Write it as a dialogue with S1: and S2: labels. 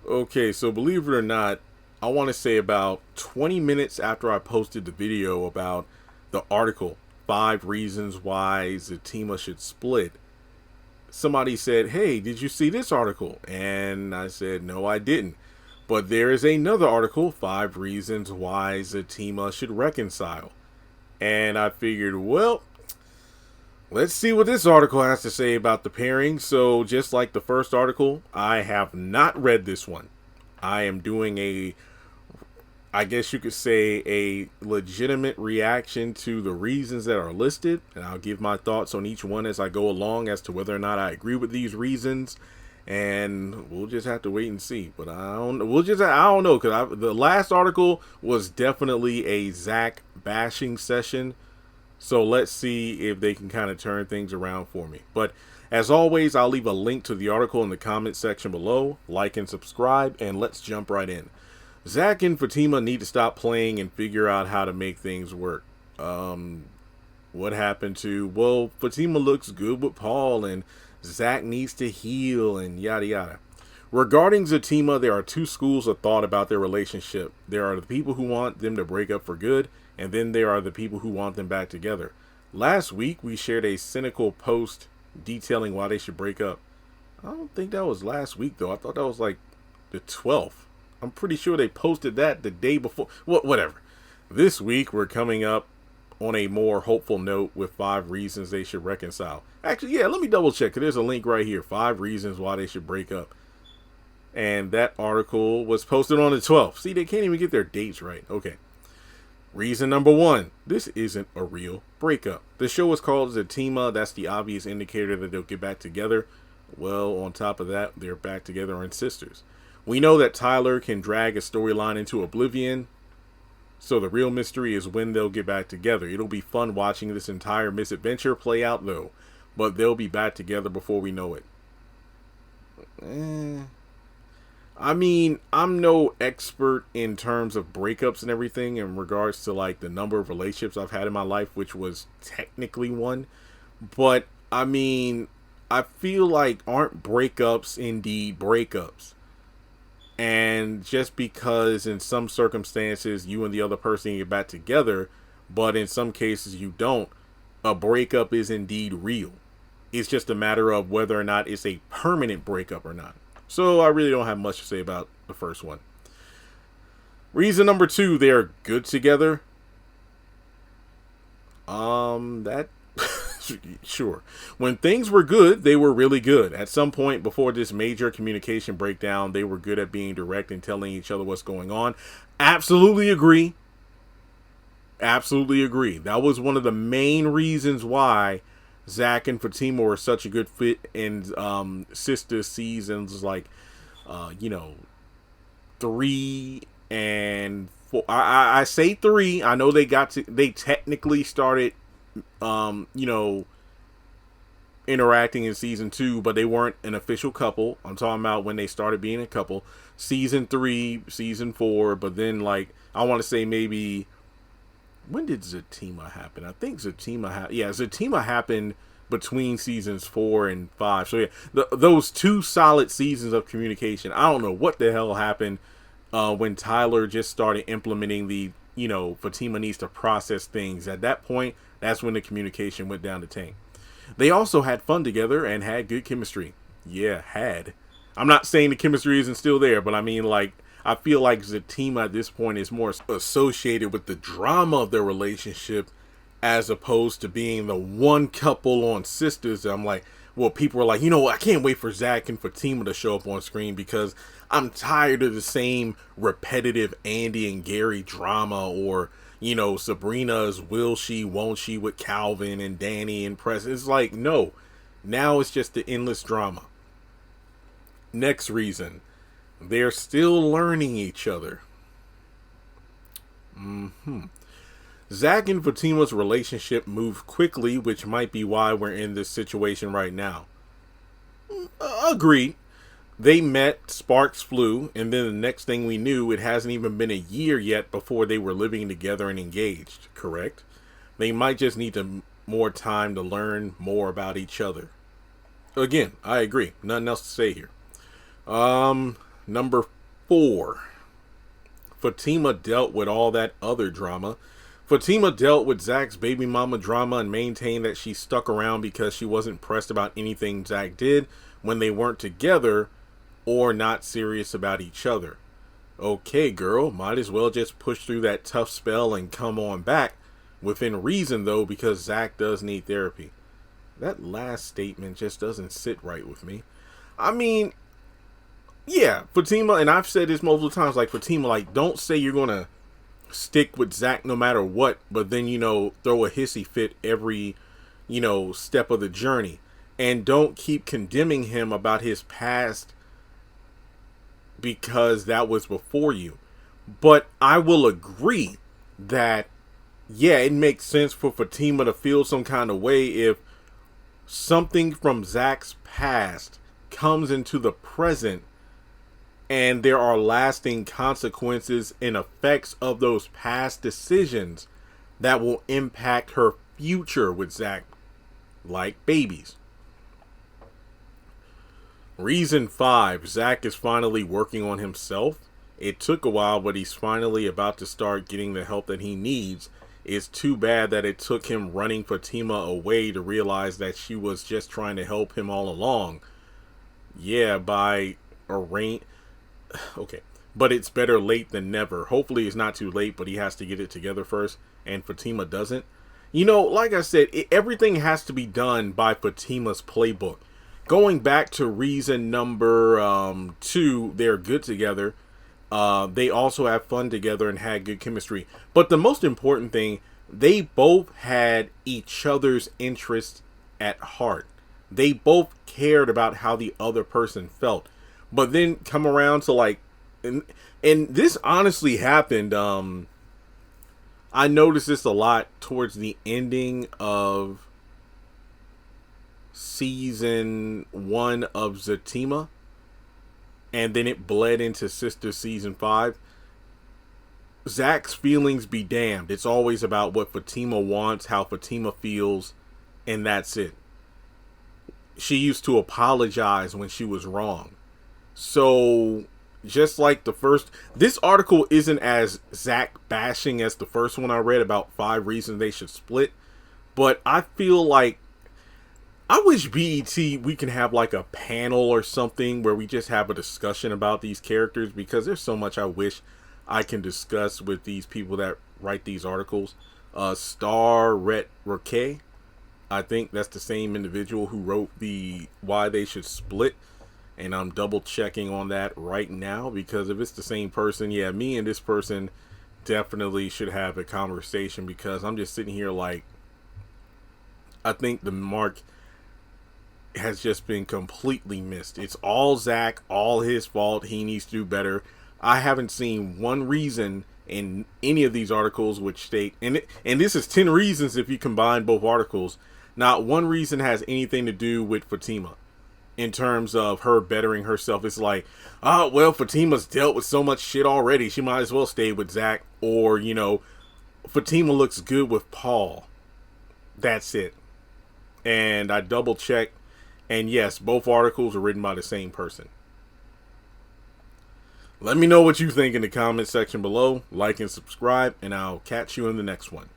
S1: Okay, so believe it or not, I want to say about 20 minutes after I posted the video about the article, 5 reasons why Zatima should split, somebody said, "Hey, did you see this article?" And I said, "No, I didn't. But there is another article, 5 reasons why Zatima should reconcile." And I figured, well, let's see what this article has to say about the pairing. So, just like the first article, I have not read this one. I am doing I guess you could say, a legitimate reaction to the reasons that are listed, and I'll give my thoughts on each one as I go along as to whether or not I agree with these reasons. And we'll just have to wait and see. But I don't know, because the last article was definitely a Zach bashing session. So let's see if they can kind of turn things around for me. But as always, I'll leave a link to the article in the comment section below. Like and subscribe, and let's jump right in. Zach and Fatima need to stop playing and figure out how to make things work. What happened to, well, Fatima looks good with Paul, and Zach needs to heal, and yada yada. Regarding Zatima, there are two schools of thought about their relationship. There are the people who want them to break up for good, and then there are the people who want them back together. Last week, we shared a cynical post detailing why they should break up. I don't think that was last week, though. I thought that was like the 12th. I'm pretty sure they posted that the day before. Whatever. This week, we're coming up on a more hopeful note with 5 reasons they should reconcile. Actually, yeah, let me double check, because there's a link right here. 5 reasons why they should break up. And that article was posted on the 12th. See, they can't even get their dates right. Okay. Reason number 1. This isn't a real breakup. The show is called Zatima. That's the obvious indicator that they'll get back together. Well, on top of that, they're back together in Sisters. We know that Tyler can drag a storyline into oblivion, so the real mystery is when they'll get back together. It'll be fun watching this entire misadventure play out, though, but they'll be back together before we know it. I mean, I'm no expert in terms of breakups and everything in regards to like the number of relationships I've had in my life, which was technically one, but I mean, I feel like aren't breakups indeed breakups? And just because in some circumstances you and the other person get back together, but in some cases you don't, a breakup is indeed real. It's just a matter of whether or not it's a permanent breakup or not. So I really don't have much to say about the first one. Reason number 2, they're good together. That sure. When things were good, they were really good. At some point before this major communication breakdown, they were good at being direct and telling each other what's going on. Absolutely agree. Absolutely agree. That was one of the main reasons why Zach and Fatima were such a good fit in Sistas seasons like 3 and 4. I say 3. I know they technically started interacting in season 2, but they weren't an official couple. I'm talking about when they started being a couple. Season 3, season 4, but then like I want to say maybe, when did Zatima happen? I think Zatima happened between seasons 4 and 5. So yeah, those 2 solid seasons of communication. I don't know what the hell happened when Tyler just started implementing the Fatima needs to process things. At that point, that's when the communication went down the tank. They also had fun together and had good chemistry. Yeah, had. I'm not saying the chemistry isn't still there, but I mean, like, I feel like Zatima at this point is more associated with the drama of their relationship as opposed to being the one couple on Sisters. I'm like, well, people are like, I can't wait for Zach and Fatima to show up on screen because I'm tired of the same repetitive Andy and Gary drama, or Sabrina's will she, won't she with Calvin and Danny and Press. It's like, no, now it's just the endless drama. Next reason, they're still learning each other. Zach and Fatima's relationship moved quickly, which might be why we're in this situation right now. Agreed. They met, sparks flew, and then the next thing we knew, it hasn't even been a year yet before they were living together and engaged, correct? They might just need more time to learn more about each other. Again, I agree. Nothing else to say here. Number 4, Fatima dealt with all that other drama. Fatima dealt with Zach's baby mama drama and maintained that she stuck around because she wasn't pressed about anything Zach did when they weren't together or not serious about each other. Okay, girl, might as well just push through that tough spell and come on back. Within reason, though, because Zach does need therapy. That last statement just doesn't sit right with me. I mean, yeah, Fatima, and I've said this multiple times, like, Fatima, like, don't say you're going to stick with Zach no matter what, but then, throw a hissy fit every, step of the journey. And don't keep condemning him about his past because that was before you. But I will agree that, yeah, it makes sense for Fatima to feel some kind of way if something from Zach's past comes into the present and there are lasting consequences and effects of those past decisions that will impact her future with Zach, like babies. Reason 5, Zach is finally working on himself. It took a while, but he's finally about to start getting the help that he needs. It's too bad that it took him running Fatima away to realize that she was just trying to help him all along. Yeah, by arrange. Okay, but it's better late than never. Hopefully it's not too late, but he has to get it together first, and Fatima doesn't. Like I said, everything has to be done by Fatima's playbook. Going back to reason number 2, they're good together. They also have fun together and had good chemistry. But the most important thing, they both had each other's interests at heart. They both cared about how the other person felt. But then come around to and this honestly happened. I noticed this a lot towards the ending of season 1 of Zatima. And then it bled into Sistas season 5. Zach's feelings be damned. It's always about what Fatima wants, how Fatima feels, and that's it. She used to apologize when she was wrong. So, just like the first, this article isn't as Zach bashing as the first one I read about 5 reasons they should split. But I feel like, I wish BET, we can have like a panel or something where we just have a discussion about these characters, because there's so much I wish I can discuss with these people that write these articles. Star Ret Roque, I think that's the same individual who wrote the Why They Should Split. And I'm double checking on that right now, because if it's the same person, yeah, me and this person definitely should have a conversation, because I'm just sitting here like, I think the mark has just been completely missed. It's all Zach, all his fault. He needs to do better. I haven't seen one reason in any of these articles which state, and this is 10 reasons if you combine both articles, not one reason has anything to do with Fatima in terms of her bettering herself. It's like, oh, well, Fatima's dealt with so much shit already, she might as well stay with Zach. Or, Fatima looks good with Paul. That's it. And I double checked, and yes, both articles are written by the same person. Let me know what you think in the comment section below. Like and subscribe, and I'll catch you in the next one.